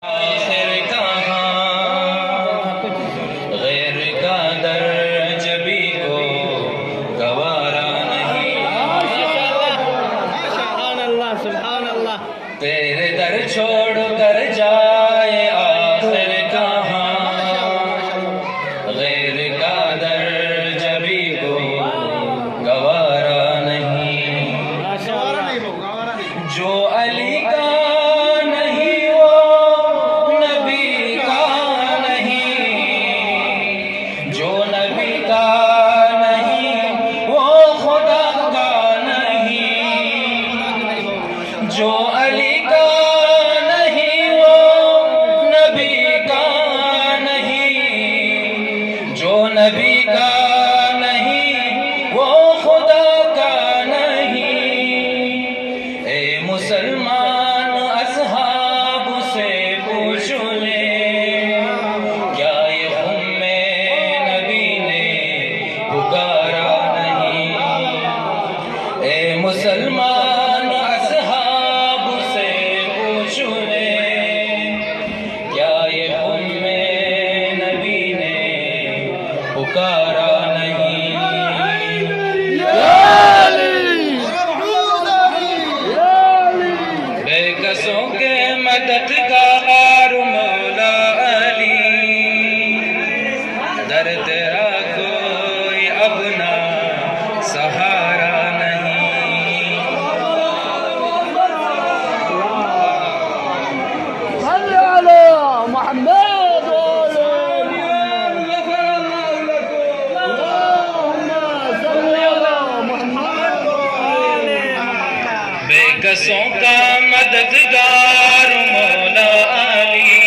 आखिर कहाँ गैर का दर्ज भी को गवारा नहीं। सुभान अल्लाह। तेरे दर छोड़ कर जाए आखिर कहाँ गैर का दर्ज भी को गवारा नहीं। जो अली का नहीं वो नबी का नहीं, जो नबी का नहीं वो खुदा का नहीं। जो अली का नहीं वो नबी का नहीं, जो नबी का नहीं वो खुदा का नहीं। ए मुसलमान असहाब से पूछ ले क्या ये उम्मे नबी ने पुकारा नहीं। ए मुसलमान असहाब से पूछ ले क्या ये उम्मे नबी ने पुकारा नहीं। बेकसों के मददगार मौला अली, दर तेरा कोई अपना सहारा नहीं। बेकसों का मददगार मौला अली,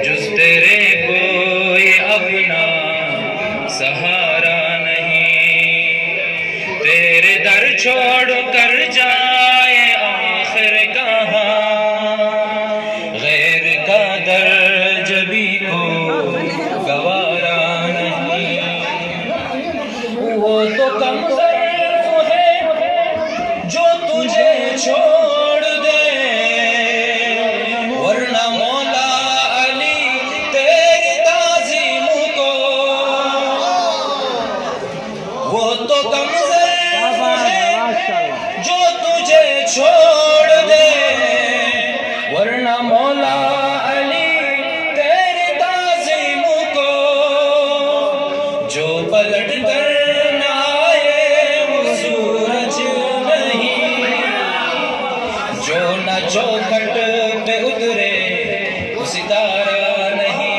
जुस तेरे कोई अपना सहारा नहीं। तेरे दर छोड़ कर जाए आखिर कहाँ गैर का दर्ज भी को गवारा नहीं। वो तो कम जो तुझे छोड़ दे, वरना मौला अली तेरी ताज़ीम को। वो तो कमज़ोर है जो तुझे छोड़ दे, वरना मौला अली तेरी ताज़ीम को। जो पलट कर जो न चौखट पे उतरे वो सितारा नहीं।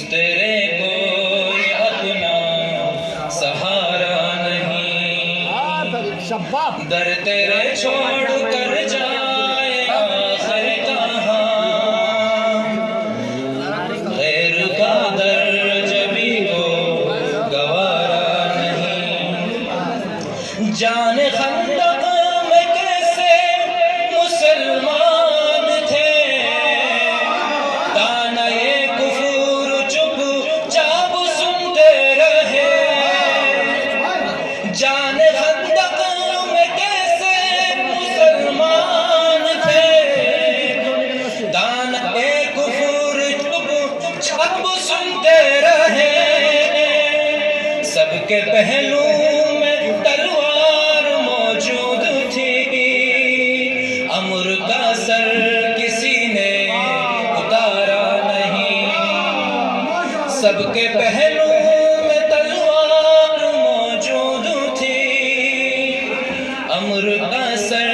तेरे कोई अपना सहारा नहीं। दर तेरे छोड़ कर जाए आखिर कहाँ गैर का दर्ज भी को गवारा नहीं। जाने खंदक में कैसे मुसलमान थे, ताना ये जाने खंदक में कैसे मुसलमान थे, दान ए कुफर छप सुनते रहे। सबके पहलू में तलवार मौजूद अमर का सर